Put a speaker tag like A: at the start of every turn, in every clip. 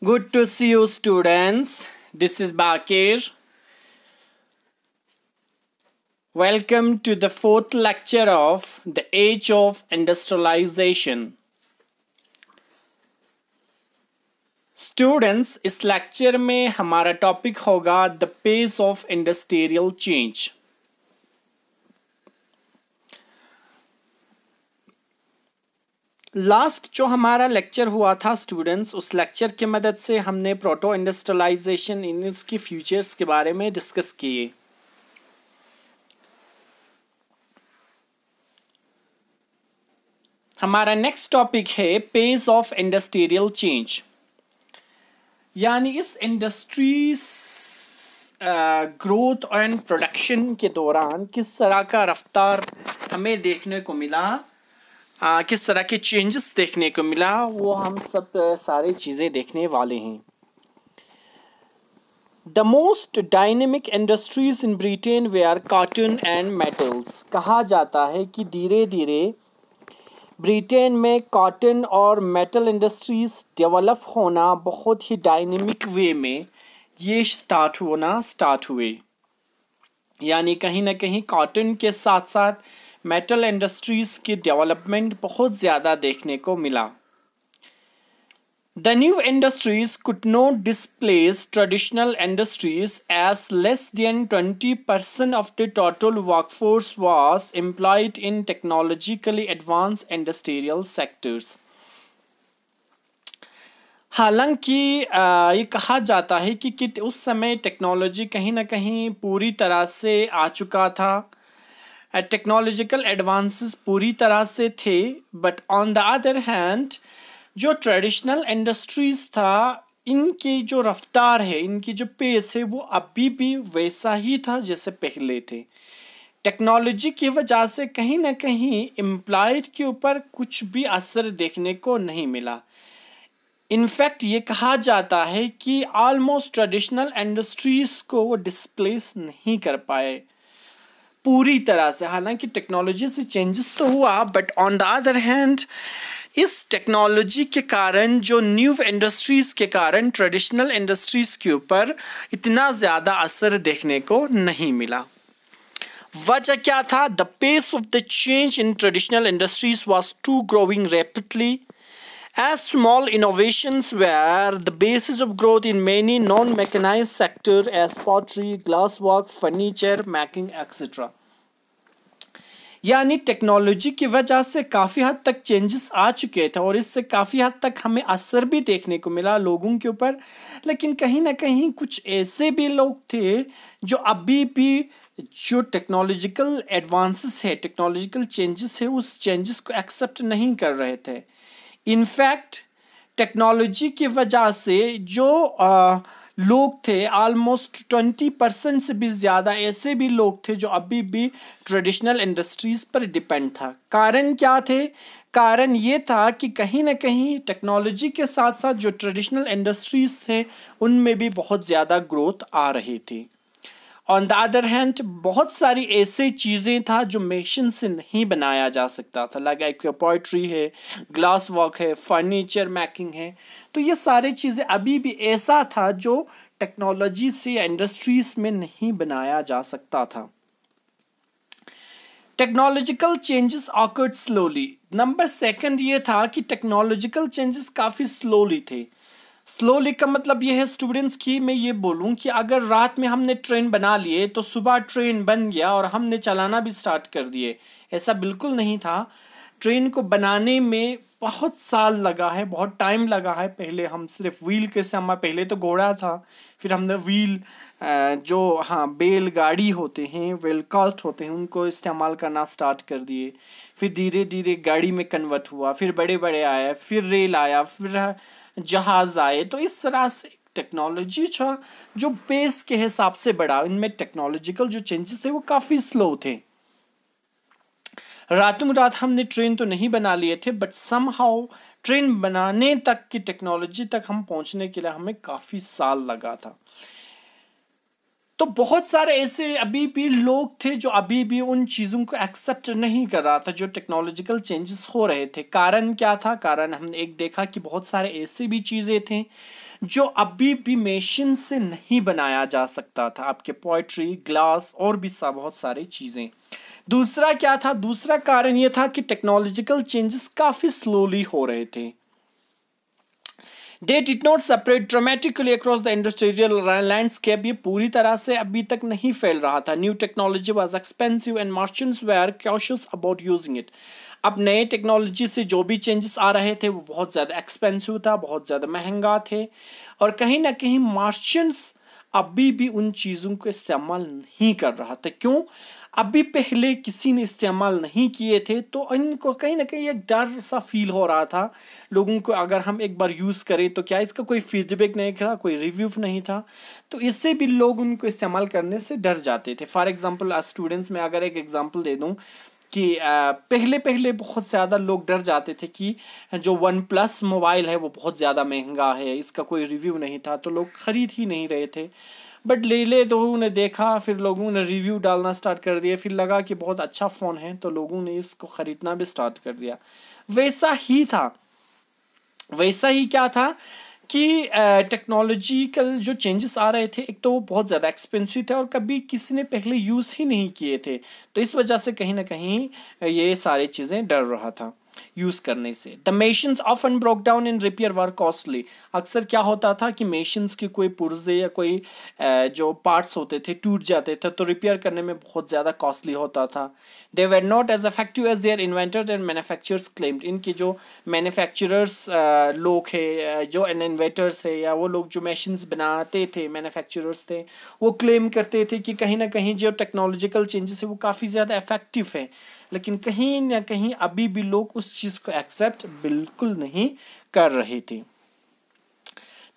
A: Good to see you, students. This is Bakir. Welcome to the fourth lecture of The Age of Industrialization. Students, इस lecture में हमारा topic होगा the pace of industrial change. Last जो हमारा lecture हुआ था students, उस lecture की मदद से हमने प्रोटो इंडस्ट्रियलाइजेशन इन इसकी फ्यूचर्स के बारे में डिस्कस किए. हमारा नेक्स्ट टॉपिक है पेस ऑफ इंडस्ट्रियल चेंज, यानी इस इंडस्ट्रीज ग्रोथ एंड प्रोडक्शन के दौरान किस तरह का रफ्तार हमें देखने को मिला, किस तरह के चेंजेस देखने को मिला, वो हम सब सारी चीज़ें देखने वाले हैं. The most dynamic industries in Britain where cotton and metals. कहा जाता है कि धीरे धीरे ब्रिटेन में कॉटन और मेटल इंडस्ट्रीज डेवलप होना बहुत ही डायनेमिक वे में ये स्टार्ट हुए. यानी कहीं ना कहीं कॉटन के साथ साथ मेटल इंडस्ट्रीज की डेवलपमेंट बहुत ज़्यादा देखने को मिला. The new industries could not displace traditional industries as less than 20% of the total workforce was employed in technologically advance industrial sectors. हालांकि ये कहा जाता है कि उस समय टेक्नोलॉजी कहीं ना कहीं पूरी तरह से आ चुका था, टेक्नोलॉजिकल एडवांसेस पूरी तरह से थे, but on the other hand जो ट्रेडिशनल इंडस्ट्रीज़ था, इनकी जो रफ्तार है, इनकी जो पेस है, वो अभी भी वैसा ही था जैसे पहले थे. टेक्नोलॉजी की वजह से कहीं ना कहीं एम्प्लॉयड के ऊपर कुछ भी असर देखने को नहीं मिला. इनफैक्ट ये कहा जाता है कि ऑलमोस्ट ट्रेडिशनल इंडस्ट्रीज़ को वो डिस्प्लेस नहीं कर पाए पूरी तरह से. हालांकि टेक्नोलॉजी से चेंजेस तो हुआ, but on the other hand इस टेक्नोलॉजी के कारण, जो न्यू इंडस्ट्रीज़ के कारण ट्रेडिशनल इंडस्ट्रीज़ के ऊपर इतना ज़्यादा असर देखने को नहीं मिला. वजह क्या था? The pace of the change in traditional industries was to growing rapidly as small innovations were the basis of growth in many non-mechanized sectors as pottery, glasswork, furniture making, etc. यानी टेक्नोलॉजी की वजह से काफ़ी हद तक changes आ चुके थे और इससे काफ़ी हद तक हमें असर भी देखने को मिला लोगों के ऊपर. लेकिन कहीं ना कहीं कुछ ऐसे भी लोग थे जो अभी भी जो टेक्नोलॉजिकल एडवांसेस है, टेक्नोलॉजिकल चेंजेस है, उस चेंजेस को एक्सेप्ट नहीं कर रहे थे. इनफैक्ट टेक्नोलॉजी की वजह से जो लोग थे, ऑलमोस्ट 20% से भी ज़्यादा ऐसे भी लोग थे जो अभी भी ट्रेडिशनल इंडस्ट्रीज़ पर डिपेंड था. कारण क्या थे? कारण ये था कि कहीं ना कहीं टेक्नोलॉजी के साथ साथ जो ट्रेडिशनल इंडस्ट्रीज़ थे उनमें भी बहुत ज़्यादा ग्रोथ आ रही थी. ऑन द अदर हैंड बहुत सारी ऐसी चीज़ें था जो मशीन से नहीं बनाया जा सकता था, लाइक पोइट्री है, ग्लास वर्क है, फर्नीचर मेकिंग है. तो ये सारी चीज़ें अभी भी ऐसा था जो टेक्नोलॉजी से इंडस्ट्रीज में नहीं बनाया जा सकता था. Technological changes awkward slowly. Number second ये था कि टेक्नोलॉजिकल चेंजेस काफ़ी स्लोली थे. स्लोली का मतलब ये है स्टूडेंट्स की मैं ये बोलूँ कि अगर रात में हमने ट्रेन बना लिए तो सुबह ट्रेन बन गया और हमने चलाना भी स्टार्ट कर दिए, ऐसा बिल्कुल नहीं था. ट्रेन को बनाने में बहुत साल लगा है, बहुत टाइम लगा है. पहले हम सिर्फ व्हील के समय, पहले तो घोड़ा था, फिर हमने व्हील जो बैलगाड़ी होते हैं, व्हील कास्ट होते हैं, उनको इस्तेमाल करना स्टार्ट कर दिए. फिर धीरे धीरे गाड़ी में कन्वर्ट हुआ, फिर बड़े बड़े आए, फिर रेल आया, फिर जहाज़ आए. तो इस तरह से टेक्नोलॉजी जो पेस के हिसाब से बढ़ा, इनमें टेक्नोलॉजिकल जो चेंजेस थे वो काफ़ी स्लो थे. रातों रात हमने ट्रेन तो नहीं बना लिए थे, बट समहाउ ट्रेन बनाने तक की टेक्नोलॉजी तक हम पहुंचने के लिए हमें काफ़ी साल लगा था. तो बहुत सारे ऐसे अभी भी लोग थे जो अभी भी उन चीज़ों को एक्सेप्ट नहीं कर रहा था जो टेक्नोलॉजिकल चेंजेस हो रहे थे। कारण क्या था? कारण हमने एक देखा कि बहुत सारे ऐसे भी चीज़ें थे जो अभी भी मशीन से नहीं बनाया जा सकता था, आपके पोइट्री, ग्लास और भी बहुत सारी चीज़ें। दूसरा क्या था? दूसरा कारण ये था कि टेक्नोलॉजिकल चेंजेस काफ़ी स्लोली हो रहे थे। They did not separate dramatically across the industrial landscape. ये पूरी तरह से अभी तक नहीं फैल रहा था। New technology was expensive and merchants were cautious about using it. अब नए टेक्नोलॉजी से जो भी चेंजेस आ रहे थे वो बहुत ज़्यादा एक्सपेंसिव था, बहुत ज़्यादा महंगा थे, और कहीं ना कहीं मर्चेंट्स अभी भी उन चीज़ों को इस्तेमाल नहीं कर रहा था। क्यों? अभी पहले किसी ने इस्तेमाल नहीं किए थे तो इनको कहीं ना कहीं एक डर सा फील हो रहा था लोगों को, अगर हम एक बार यूज़ करें तो क्या इसका कोई फीडबैक नहीं था, कोई रिव्यू नहीं था, तो इससे भी लोग उनको इस्तेमाल करने से डर जाते थे। फॉर एग्जांपल स्टूडेंट्स में अगर एक एग्जांपल दे दूं कि पहले पहले बहुत ज़्यादा लोग डर जाते थे कि जो OnePlus मोबाइल है वो बहुत ज़्यादा महंगा है, इसका कोई रिव्यू नहीं था, तो लोग ख़रीद ही नहीं रहे थे। बट ले तो लोगों ने देखा, फिर लोगों ने रिव्यू डालना स्टार्ट कर दिया, फिर लगा कि बहुत अच्छा फ़ोन है तो लोगों ने इसको ख़रीदना भी स्टार्ट कर दिया। वैसा ही था, वैसा ही क्या था कि टेक्नोलॉजिकल जो चेंजेस आ रहे थे, एक तो वो बहुत ज़्यादा एक्सपेंसिव थे और कभी किसी ने पहले यूज़ ही नहीं किए थे, तो इस वजह से कहीं ना कहीं ये सारी चीज़ें डर रहा था यूज़ करने से। The machines often broke down in repair were costly. अक्सर क्या होता था कि मशीन्स के कोई पुर्जे या कोई जो पार्ट्स होते थे टूट जाते थे तो रिपेयर करने में बहुत ज़्यादा कॉस्टली होता था। They were not as effective as their inventors and manufacturers claimed. इनके जो मैन्युफैक्चरर्स लोग है, जो इन्वेंटर्स है या वो लोग जो मशीन्स बनाते थे, मैन्युफैक्चरर्स थे, वो क्लेम करते थे कि कहीं ना कहीं जो टेक्नोलॉजिकल चेंजेस है वो काफ़ी ज़्यादा इफेक्टिव है, लेकिन कहीं ना कहीं अभी भी लोग उस चीज़ को एक्सेप्ट बिल्कुल नहीं कर रहे थे।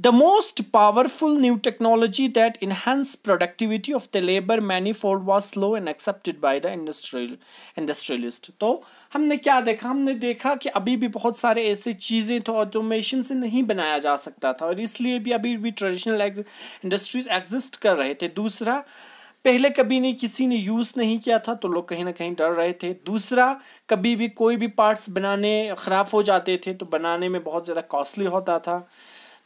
A: The most powerful new technology that enhanced productivity of the labor manifold was slow and accepted by the industrialist. तो हमने क्या देखा? हमने देखा कि अभी भी बहुत सारे ऐसे चीज़ें तो ऑटोमेशन से नहीं बनाया जा सकता था और इसलिए भी अभी भी ट्रेडिशनल इंडस्ट्रीज एग्जिस्ट कर रहे थे। दूसरा, पहले कभी नहीं किसी ने यूज़ नहीं किया था तो लोग कहीं ना कहीं डर रहे थे। दूसरा, कभी भी कोई भी पार्ट्स बनाने ख़राब हो जाते थे तो बनाने में बहुत ज़्यादा कॉस्टली होता था,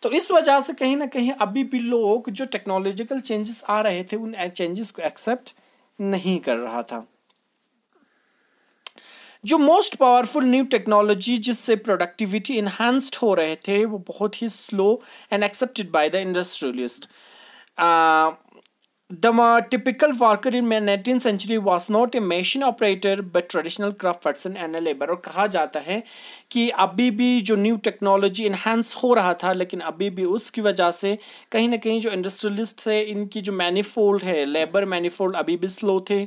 A: तो इस वजह से कहीं ना कहीं अभी भी लोग जो टेक्नोलॉजिकल चेंजेस आ रहे थे उन चेंजेस को एक्सेप्ट नहीं कर रहा था। जो मोस्ट पावरफुल न्यू टेक्नोलॉजी जिससे प्रोडक्टिविटी इन्हांस्ड हो रहे थे वो बहुत ही slow and accepted by the industrialist. The typical worker in 19th century was not a machine operator but traditional craft person and a labor। और कहा जाता है कि अभी भी जो न्यू टेक्नोलॉजी इन्हांस हो रहा था लेकिन अभी भी उसकी वजह से कहीं ना कहीं जो इंडस्ट्रियलिस्ट है इनकी जो मैनिफोल्ड है, लेबर मैनिफोल्ड अभी भी स्लो थे।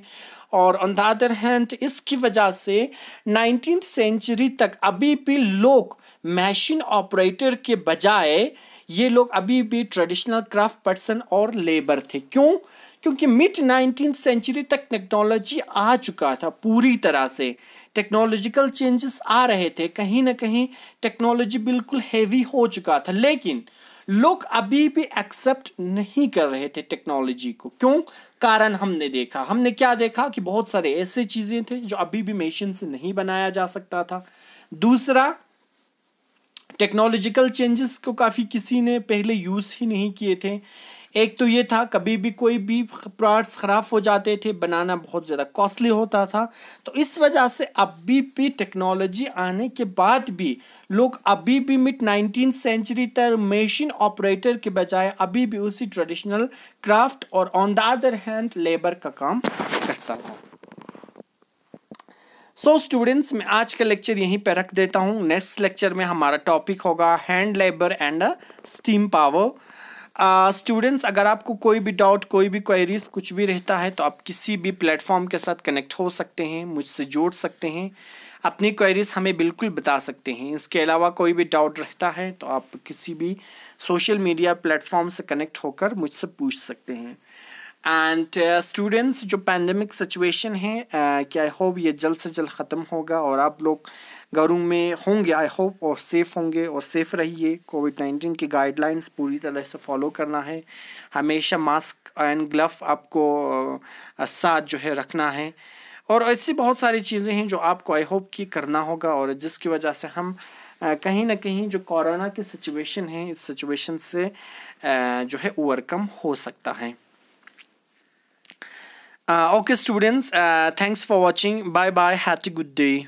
A: और ऑन द अदर हैंड इसकी वजह से 19th सेंचुरी तक अभी भी लोग मशीन ऑपरेटर के बजाय ये लोग अभी भी ट्रेडिशनल क्राफ्ट पर्सन और लेबर थे। क्यों? क्योंकि मिड 19th सेंचुरी तक टेक्नोलॉजी आ चुका था, पूरी तरह से टेक्नोलॉजिकल चेंजेस आ रहे थे, कहीं ना कहीं टेक्नोलॉजी बिल्कुल हैवी हो चुका था, लेकिन लोग अभी भी एक्सेप्ट नहीं कर रहे थे टेक्नोलॉजी को। क्यों? कारण हमने क्या देखा कि बहुत सारे ऐसे चीज़ें थे जो अभी भी मशीन से नहीं बनाया जा सकता था। दूसरा, टेक्नोलॉजिकल चेंजेस को काफ़ी किसी ने पहले यूज़ ही नहीं किए थे। एक तो ये था कभी भी कोई भी पार्ट्स ख़राब हो जाते थे, बनाना बहुत ज़्यादा कॉस्टली होता था, तो इस वजह से अभी भी टेक्नोलॉजी आने के बाद भी लोग अभी भी मिड 19th सेंचुरी तक मशीन ऑपरेटर के बजाय अभी भी उसी ट्रेडिशनल क्राफ्ट और on the other hand labour का काम करता था। सो स्टूडेंट्स, मैं आज का लेक्चर यहीं पे रख देता हूँ। नेक्स्ट लेक्चर में हमारा टॉपिक होगा hand labour and steam power. Students, अगर आपको कोई भी डाउट, कोई भी क्वेरीज कुछ भी रहता है तो आप किसी भी प्लेटफॉर्म के साथ कनेक्ट हो सकते हैं, मुझसे जोड़ सकते हैं, अपनी क्वेरीज हमें बिल्कुल बता सकते हैं। इसके अलावा कोई भी डाउट रहता है तो आप किसी भी सोशल मीडिया प्लेटफॉर्म से कनेक्ट होकर मुझसे पूछ सकते हैं। एंड स्टूडेंट्स जो पैंडमिक सिचुएशन है कि आई होप ये जल्द से जल्द ख़त्म होगा और आप लोग घरों में होंगे आई होप और सेफ़ होंगे और सेफ़ रहिए। कोविड-19 की गाइडलाइंस पूरी तरह से फॉलो करना है। हमेशा मास्क एंड ग्लव आपको साथ जो है रखना है और ऐसी बहुत सारी चीज़ें हैं जो आपको आई होप कि करना होगा और जिसकी वजह से हम कहीं ना कहीं जो कोरोना की सिचुएशन है इस सिचुएशन से जो है ओवरकम हो सकता है। Okay students, thanks for watching. Bye bye, have a good day.